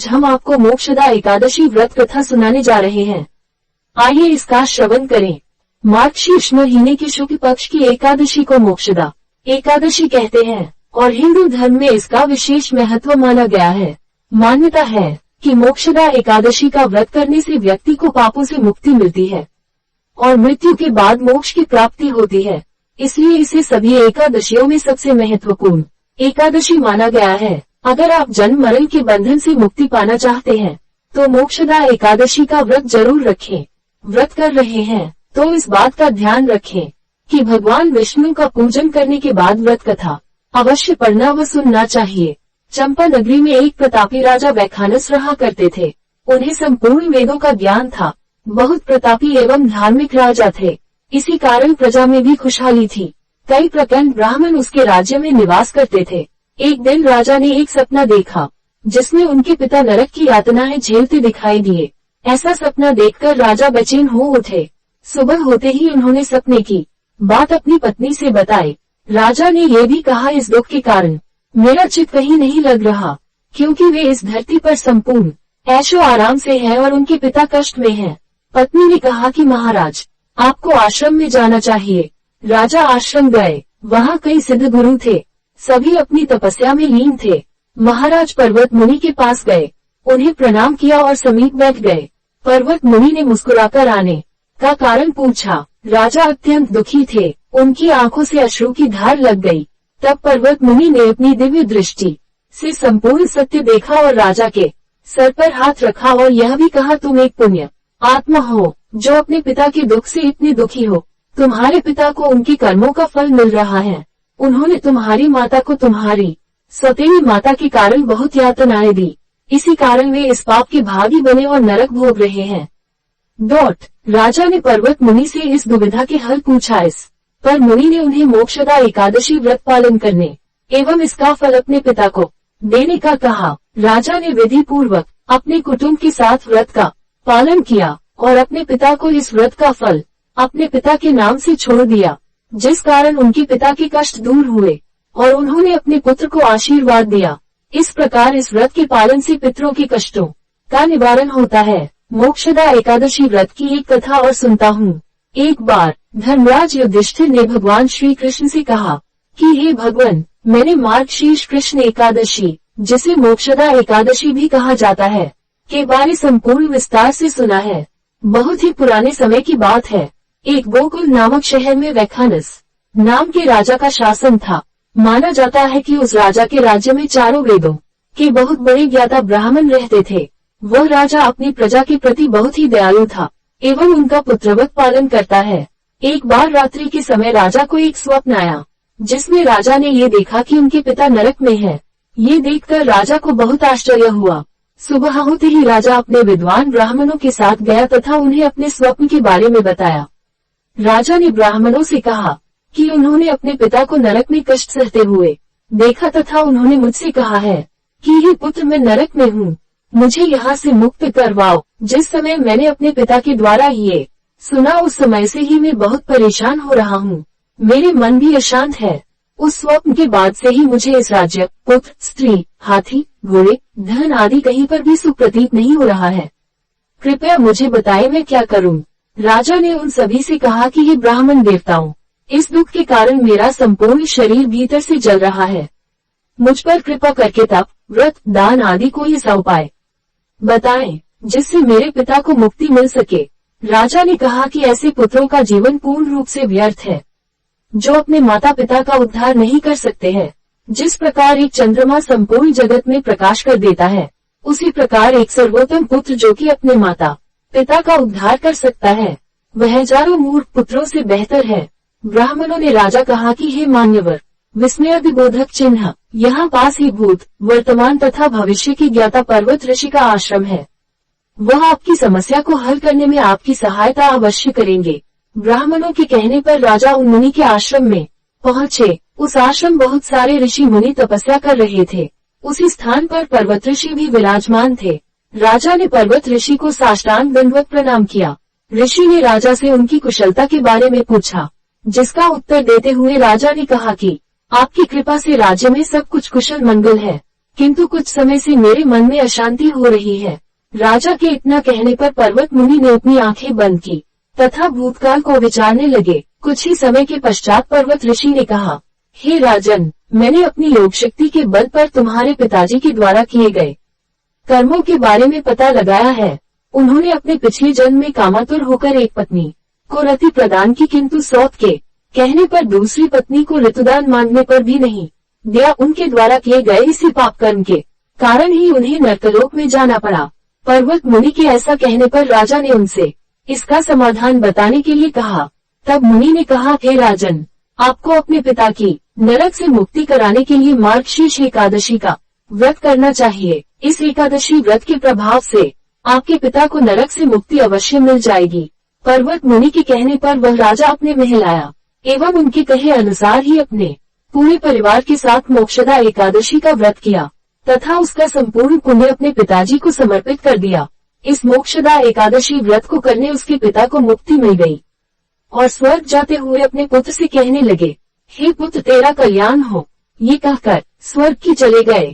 आज हम आपको मोक्षदा एकादशी व्रत कथा सुनाने जा रहे हैं। आइए इसका श्रवण करें। मार्गशीर्ष महीने की शुक्ल पक्ष की एकादशी को मोक्षदा एकादशी कहते हैं और हिंदू धर्म में इसका विशेष महत्व माना गया है। मान्यता है कि मोक्षदा एकादशी का व्रत करने से व्यक्ति को पापों से मुक्ति मिलती है और मृत्यु के बाद मोक्ष की प्राप्ति होती है। इसलिए इसे सभी एकादशियों में सबसे महत्वपूर्ण एकादशी माना गया है। अगर आप जन्म मरण के बंधन से मुक्ति पाना चाहते हैं तो मोक्षदा एकादशी का व्रत जरूर रखें। व्रत कर रहे हैं तो इस बात का ध्यान रखें कि भगवान विष्णु का पूजन करने के बाद व्रत कथा अवश्य पढ़ना व सुनना चाहिए। चंपा नगरी में एक प्रतापी राजा वैखानस रहा करते थे। उन्हें संपूर्ण वेदों का ज्ञान था। बहुत प्रतापी एवं धार्मिक राजा थे। इसी कारण प्रजा में भी खुशहाली थी। कई प्रकांड ब्राह्मण उसके राज्य में निवास करते थे। एक दिन राजा ने एक सपना देखा जिसमें उनके पिता नरक की यातनाएं झेलते दिखाई दिए। ऐसा सपना देखकर राजा बेचैन हो उठे। सुबह होते ही उन्होंने सपने की बात अपनी पत्नी से बताई। राजा ने ये भी कहा, इस दुख के कारण मेरा चित्त कहीं नहीं लग रहा, क्योंकि वे इस धरती पर संपूर्ण ऐशो आराम से हैं और उनके पिता कष्ट में हैं। पत्नी ने कहा कि महाराज, आपको आश्रम में जाना चाहिए। राजा आश्रम गए। वहाँ कई सिद्ध गुरु थे। सभी अपनी तपस्या में लीन थे। महाराज पर्वत मुनि के पास गए, उन्हें प्रणाम किया और समीप बैठ गए। पर्वत मुनि ने मुस्कुराकर आने का कारण पूछा। राजा अत्यंत दुखी थे। उनकी आंखों से अश्रु की धार लग गई। तब पर्वत मुनि ने अपनी दिव्य दृष्टि से संपूर्ण सत्य देखा और राजा के सर पर हाथ रखा और यह भी कहा, तुम एक पुण्य आत्मा हो जो अपने पिता के दुख से इतने दुखी हो। तुम्हारे पिता को उनके कर्मों का फल मिल रहा है। उन्होंने तुम्हारी माता को तुम्हारी सौतेली माता के कारण बहुत यातनाएं दी। इसी कारण वे इस पाप के भागी बने और नरक भोग रहे हैं। राजा ने पर्वत मुनि से इस दुविधा के हल पूछा। इस पर मुनि ने उन्हें मोक्षदा एकादशी व्रत पालन करने एवं इसका फल अपने पिता को देने का कहा। राजा ने विधि पूर्वक अपने कुटुंब के साथ व्रत का पालन किया और अपने पिता को इस व्रत का फल अपने पिता के नाम से छोड़ दिया, जिस कारण उनके पिता के कष्ट दूर हुए और उन्होंने अपने पुत्र को आशीर्वाद दिया। इस प्रकार इस व्रत के पालन से पितरों के कष्टों का निवारण होता है। मोक्षदा एकादशी व्रत की एक कथा और सुनता हूँ। एक बार धर्मराज युधिष्ठिर ने भगवान श्री कृष्ण से कहा कि हे भगवान, मैंने मार्गशीर्ष कृष्ण एकादशी, जिसे मोक्षदा एकादशी भी कहा जाता है, के बारे संपूर्ण विस्तार से सुना है। बहुत ही पुराने समय की बात है। एक गोकुल नामक शहर में वैखानस नाम के राजा का शासन था। माना जाता है कि उस राजा के राज्य में चारों वेदों के बहुत बड़े ज्ञाता ब्राह्मण रहते थे। वह राजा अपनी प्रजा के प्रति बहुत ही दयालु था एवं उनका पुत्रवत पालन करता है। एक बार रात्रि के समय राजा को एक स्वप्न आया, जिसमें राजा ने ये देखा कि उनके पिता नरक में है। ये देखकर राजा को बहुत आश्चर्य हुआ। सुबह होते ही राजा अपने विद्वान ब्राह्मणों के साथ गया तथा उन्हें अपने स्वप्न के बारे में बताया। राजा ने ब्राह्मणों से कहा कि उन्होंने अपने पिता को नरक में कष्ट सहते हुए देखा तथा उन्होंने मुझसे कहा है कि हे पुत्र, मैं नरक में हूँ, मुझे यहाँ से मुक्त करवाओ। जिस समय मैंने अपने पिता के द्वारा ये सुना, उस समय से ही मैं बहुत परेशान हो रहा हूँ। मेरे मन भी अशांत है। उस स्वप्न के बाद से ही मुझे इस राज्य, पुत्र, स्त्री, हाथी, घोड़े, धन आदि कहीं पर भी सुप्रतीत नहीं हो रहा है। कृपया मुझे बताएं मैं क्या करूं। राजा ने उन सभी से कहा कि ये ब्राह्मण देवताओं, इस दुख के कारण मेरा संपूर्ण शरीर भीतर से जल रहा है। मुझ पर कृपा करके तप, व्रत, दान आदि कोई ऐसा उपाय बताएं जिससे मेरे पिता को मुक्ति मिल सके। राजा ने कहा कि ऐसे पुत्रों का जीवन पूर्ण रूप से व्यर्थ है जो अपने माता पिता का उद्धार नहीं कर सकते हैं। जिस प्रकार एक चंद्रमा संपूर्ण जगत में प्रकाश कर देता है, उसी प्रकार एक सर्वोत्तम पुत्र जो कि अपने माता पिता का उद्धार कर सकता है, वह हजारों मूर्ख पुत्रों से बेहतर है। ब्राह्मणों ने राजा कहा कि हे मान्यवर, विस्मयादिबोधक चिन्ह, यहाँ पास ही भूत, वर्तमान तथा भविष्य की ज्ञाता पर्वत ऋषि का आश्रम है। वह आपकी समस्या को हल करने में आपकी सहायता अवश्य करेंगे। ब्राह्मणों के कहने पर राजा उन मुनि के आश्रम में पहुँचे। उस आश्रम बहुत सारे ऋषि मुनि तपस्या कर रहे थे। उसी स्थान पर पर्वत ऋषि भी विराजमान थे। राजा ने पर्वत ऋषि को साष्टांग दंडवत प्रणाम किया। ऋषि ने राजा से उनकी कुशलता के बारे में पूछा, जिसका उत्तर देते हुए राजा ने कहा कि आपकी कृपा से राज्य में सब कुछ कुशल मंगल है। किंतु कुछ समय से मेरे मन में अशांति हो रही है। राजा के इतना कहने पर पर्वत मुनि ने अपनी आंखें बंद की तथा भूतकाल को विचारने लगे। कुछ ही समय के पश्चात पर्वत ऋषि ने कहा, हे राजन, मैंने अपनी योग शक्ति के बल पर तुम्हारे पिताजी के द्वारा किए गए कर्मों के बारे में पता लगाया है। उन्होंने अपने पिछले जन्म में कामातुर होकर एक पत्नी को रति प्रदान की, किंतु सौत के कहने पर दूसरी पत्नी को ऋतुदान मांगने पर भी नहीं दिया। उनके द्वारा किए गए इसी पाप कर्म के कारण ही उन्हें नरकलोक में जाना पड़ा। पर्वत मुनि के ऐसा कहने पर राजा ने उनसे इसका समाधान बताने के लिए कहा। तब मुनि ने कहा, हे राजन, आपको अपने पिता की नरक से मुक्ति कराने के लिए मार्गशीर्ष एकादशी का व्रत करना चाहिए। इस एकादशी व्रत के प्रभाव से आपके पिता को नरक से मुक्ति अवश्य मिल जाएगी। पर्वत मुनि के कहने पर वह राजा अपने महल आया एवं उनके कहे अनुसार ही अपने पूरे परिवार के साथ मोक्षदा एकादशी का व्रत किया तथा उसका संपूर्ण पुण्य अपने पिताजी को समर्पित कर दिया। इस मोक्षदा एकादशी व्रत को करने उसके पिता को मुक्ति मिल गई और स्वर्ग जाते हुए अपने पुत्र से कहने लगे, हे पुत्र, तेरा कल्याण हो। ये कहकर स्वर्ग की चले गए।